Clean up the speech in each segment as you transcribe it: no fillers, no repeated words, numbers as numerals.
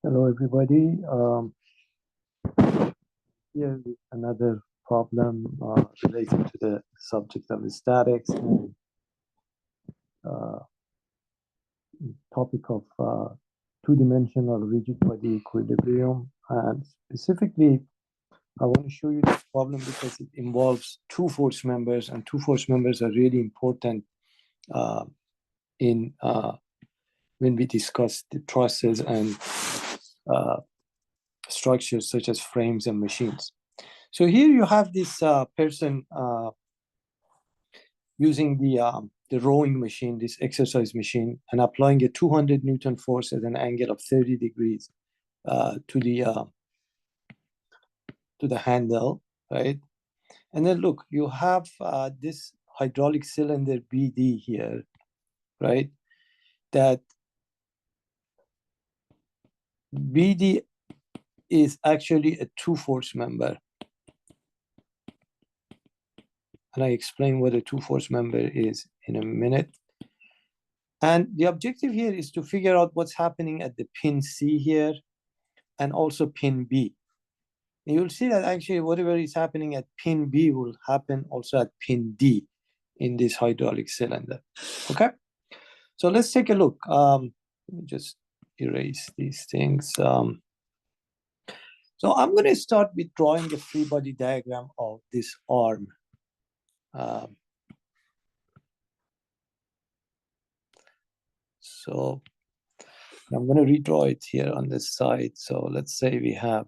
Hello, everybody. Here is another problem related to the subject of the statics and uh, topic of two-dimensional rigid body equilibrium. And specifically, I want to show you this problem because it involves two force members, and two force members are really important uh, in when we discuss the trusses and uh, structures such as frames and machines. So here you have this person using the rowing machine, this exercise machine, and applying a 200 Newton force at an angle of 30 degrees to the handle, right? And then look, you have this hydraulic cylinder BD here, right? That BD is actually a two-force member. And I explain what a two-force member is in a minute. And the objective here is to figure out what's happening at the pin C here and also pin B. And you'll see that actually whatever is happening at pin B will happen also at pin D in this hydraulic cylinder. Okay, so let's take a look. Let me just erase these things. So I'm going to start with drawing a free body diagram of this arm. So I'm going to redraw it here on this side. So let's say we have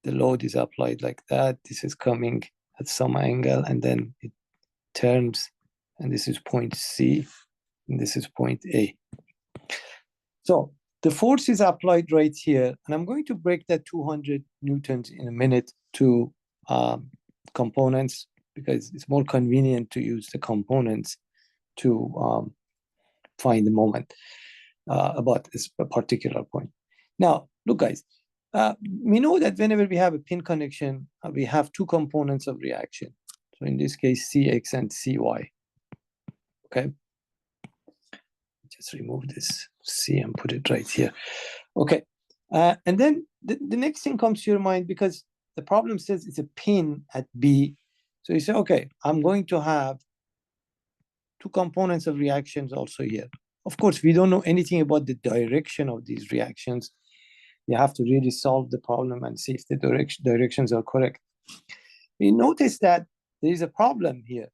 the load is applied like that. This is coming at some angle, and then it turns, and this is point C, and this is point A. So the force is applied right here, and I'm going to break that 200 newtons in a minute to components because it's more convenient to use the components to find the moment about this particular point. Now, look, guys, we know that whenever we have a pin connection, we have two components of reaction. So in this case, Cx and Cy. Okay. Just remove this C and put it right here. Okay. And then the next thing comes to your mind because the problem says it's a pin at B. So you say, okay, I'm going to have two components of reactions also here. Of course, we don't know anything about the direction of these reactions. You have to really solve the problem and see if the directions are correct. We notice that there is a problem here.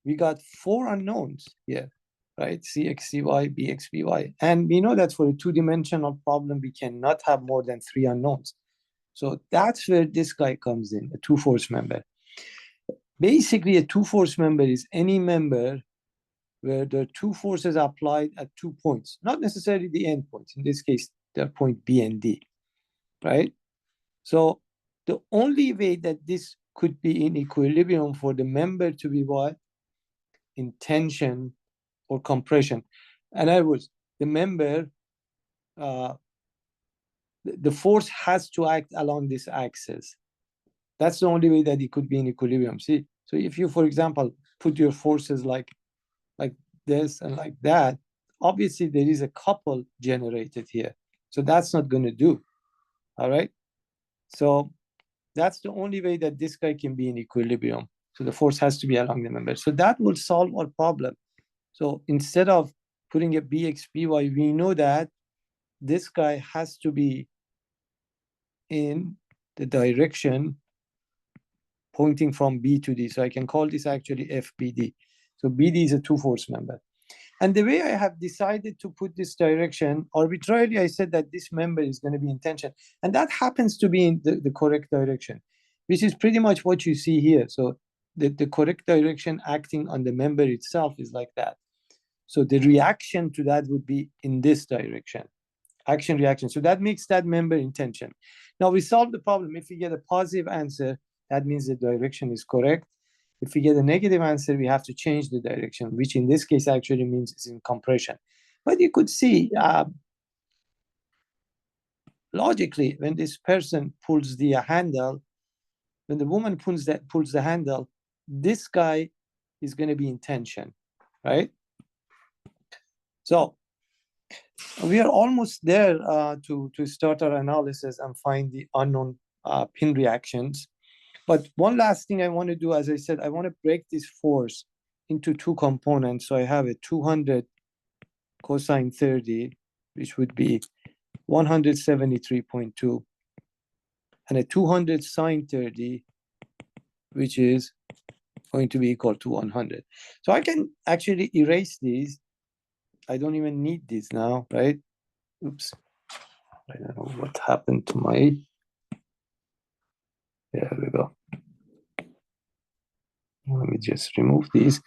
We got four unknowns here, right? Cx, Cy, Bx, By. And we know that for a two-dimensional problem, we cannot have more than three unknowns. So that's where this guy comes in, a two-force member. Basically, a two-force member is any member where there are two forces applied at 2 points, not necessarily the end points. In this case, they're point B and D, right? So the only way that this could be in equilibrium for the member to be what? In tension or compression. In other words, the member, the force has to act along this axis. That's the only way that it could be in equilibrium. See, so if you, for example, put your forces like this and like that, obviously there is a couple generated here. So that's not going to do. All right. So that's the only way that this guy can be in equilibrium. So the force has to be along the member. So that will solve our problem. So instead of putting a Bx, By, we know that this guy has to be in the direction pointing from B to D. So I can call this actually FBD. So BD is a two-force member. And the way I have decided to put this direction, arbitrarily, I said that this member is going to be in tension. And that happens to be in the correct direction, which is pretty much what you see here. So the correct direction acting on the member itself is like that. So the reaction to that would be in this direction, action reaction. So that makes that member in tension. Now we solve the problem. If we get a positive answer, that means the direction is correct. If we get a negative answer, we have to change the direction, which in this case actually means it's in compression. But you could see logically, when this person pulls the handle, when the woman pulls the handle, this guy is going to be in tension, right? So We are almost there to start our analysis and find the unknown pin reactions. But one last thing I want to do, as I said, I want to break this force into two components. So I have a 200 cosine 30, which would be 173.2, and a 200 sine 30, which is going to be equal to 100. So I can actually erase these. I don't even need these now, right? Oops. I don't know what happened to my... There we go. Let me just remove these.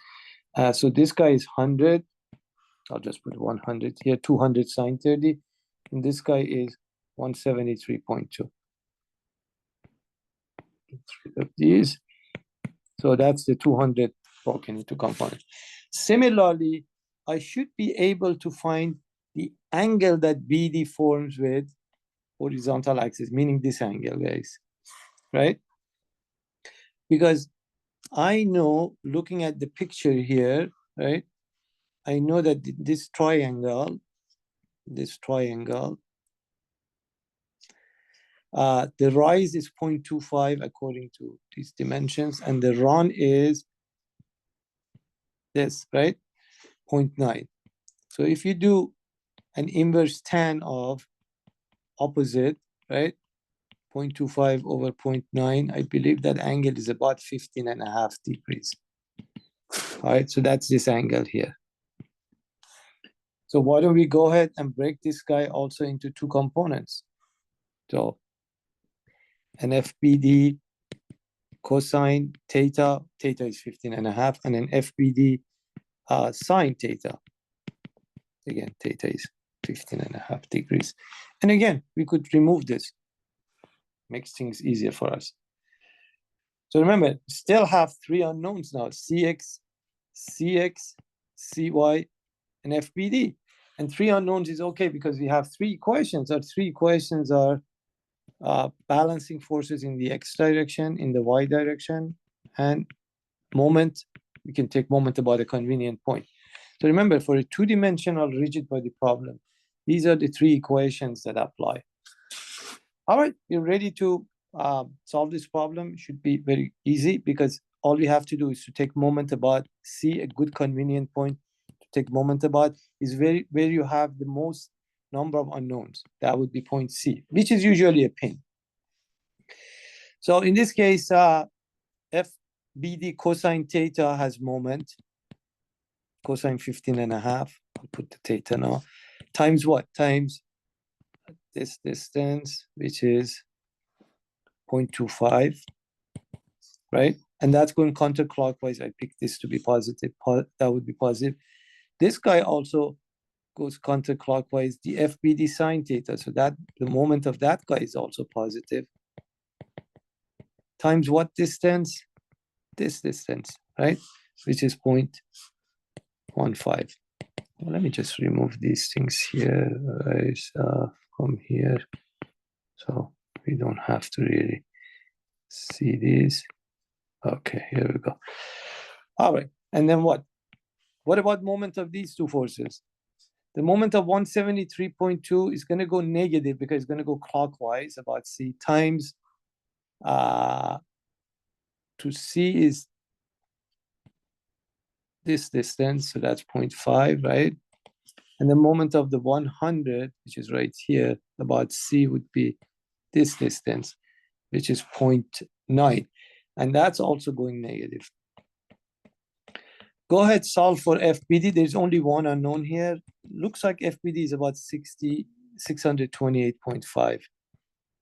So this guy is 100. I'll just put 100 here, 200 sine 30. And this guy is 173.2. Get rid of these. So that's the 200 broken into components. Similarly, I should be able to find the angle that BD forms with horizontal axis, meaning this angle, guys, right? Because I know, looking at the picture here, right, I know that this triangle, the rise is 0.25 according to these dimensions, and the run is this, right, 0.9. So if you do an inverse tan of opposite, right, 0.25 over 0.9, I believe that angle is about 15.5 degrees. All right, so that's this angle here. So why don't we go ahead and break this guy also into two components? So an FBD cosine theta, theta is 15.5, and an FBD sine theta. Again, theta is 15.5 degrees. And again, we could remove this. Makes things easier for us. So remember, still have three unknowns now: CX, CX, CY, and FBD. And three unknowns is okay because we have three equations. Our three equations are balancing forces in the X direction, in the Y direction, and moment. We can take moment about a convenient point. So remember, for a two-dimensional rigid body problem, these are the three equations that apply. All right, you're ready to solve this problem. It should be very easy because all we have to do is to take moment about C, a good convenient point to take moment about is where you have the most number of unknowns. That would be point C, which is usually a pin. So in this case, FBD cosine theta has moment, cosine 15.5. I'll put the theta now. Times what? Times this distance, which is 0.25, right? And that's going counterclockwise. I picked this to be positive. That would be positive. This guy also goes counterclockwise, the FBD sine theta. So that the moment of that guy is also positive. Times what distance? This distance, right? Which is 0.15. Well, let me just remove these things here, guys, from here. So we don't have to really see these. Okay, here we go. All right, and then what? What about moment of these two forces? The moment of 173.2 is going to go negative because it's going to go clockwise about C times to C is this distance, so that's 0.5, right? And the moment of the 100, which is right here, about C would be this distance, which is 0.9. And that's also going negative. Go ahead, solve for FBD. There's only one unknown here. Looks like FBD is about 628.5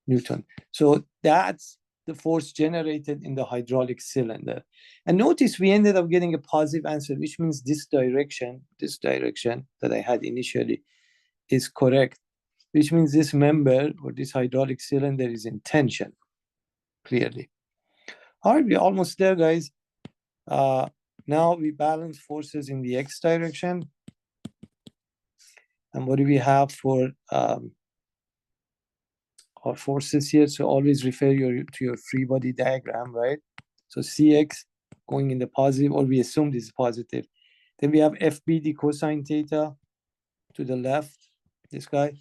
Newton. So that's the force generated in the hydraulic cylinder. And notice we ended up getting a positive answer, which means this direction that I had initially is correct, which means this member or this hydraulic cylinder is in tension, clearly. All right, we're almost there, guys. Now we balance forces in the X direction. And what do we have for our forces here? So always refer to your free body diagram, right? So CX going in the positive, or we assume this is positive. Then we have FBD cosine theta to the left, this guy.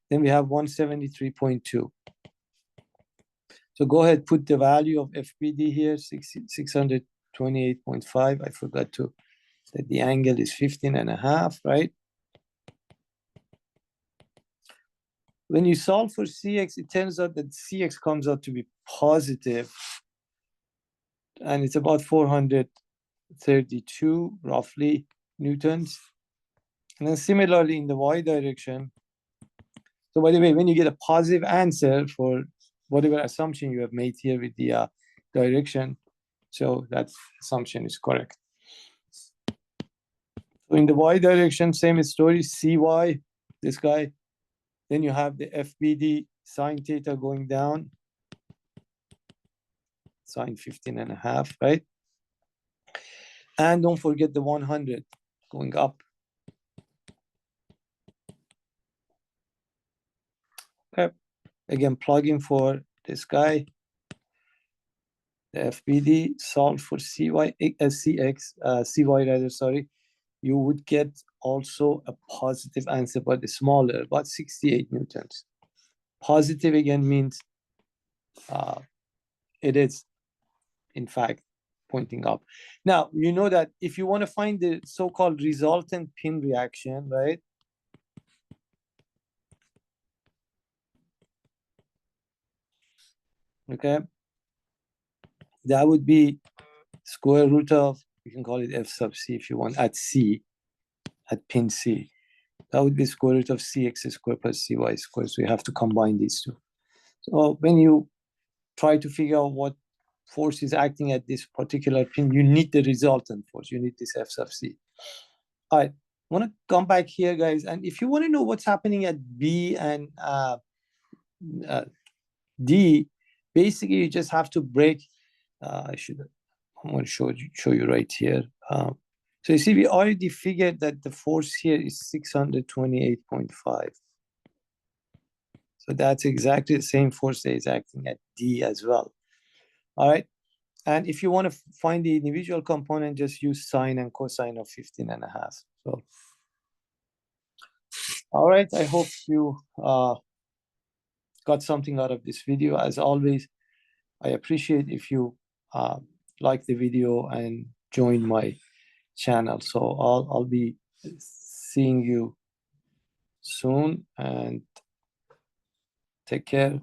Then we have 173.2. So go ahead, put the value of FBD here, 628.5. I forgot to, that the angle is 15.5, right? When you solve for CX, it turns out that CX comes out to be positive, and it's about 432 roughly newtons. And then similarly in the Y direction. So by the way, when you get a positive answer for whatever assumption you have made here with the direction, so that assumption is correct. So in the Y direction, same story, CY, this guy. Then you have the FBD sine theta going down, sine 15.5, right? And don't forget the 100 going up. Okay. Again, plugging for this guy, the FBD, solve for CY, CY rather, sorry. You would get also a positive answer, but smaller, about 68 newtons. Positive again means it is, in fact, pointing up. Now, you know that if you want to find the so-called resultant pin reaction, right? Okay. That would be square root of, you can call it F sub C if you want, at C, at pin C. That would be square root of CX squared plus CY squared. So you have to combine these two. So when you try to figure out what force is acting at this particular pin, you need the resultant force. You need this F sub C. All right. I want to come back here, guys. And if you want to know what's happening at B and D, basically you just have to break. I'm going to show you right here. So you see, we already figured that the force here is 628.5. So that's exactly the same force that is acting at D as well. All right. And if you want to find the individual component, just use sine and cosine of 15.5. So, all right. I hope you got something out of this video. As always, I appreciate if you like the video and join my channel. So I'll be seeing you soon, and take care.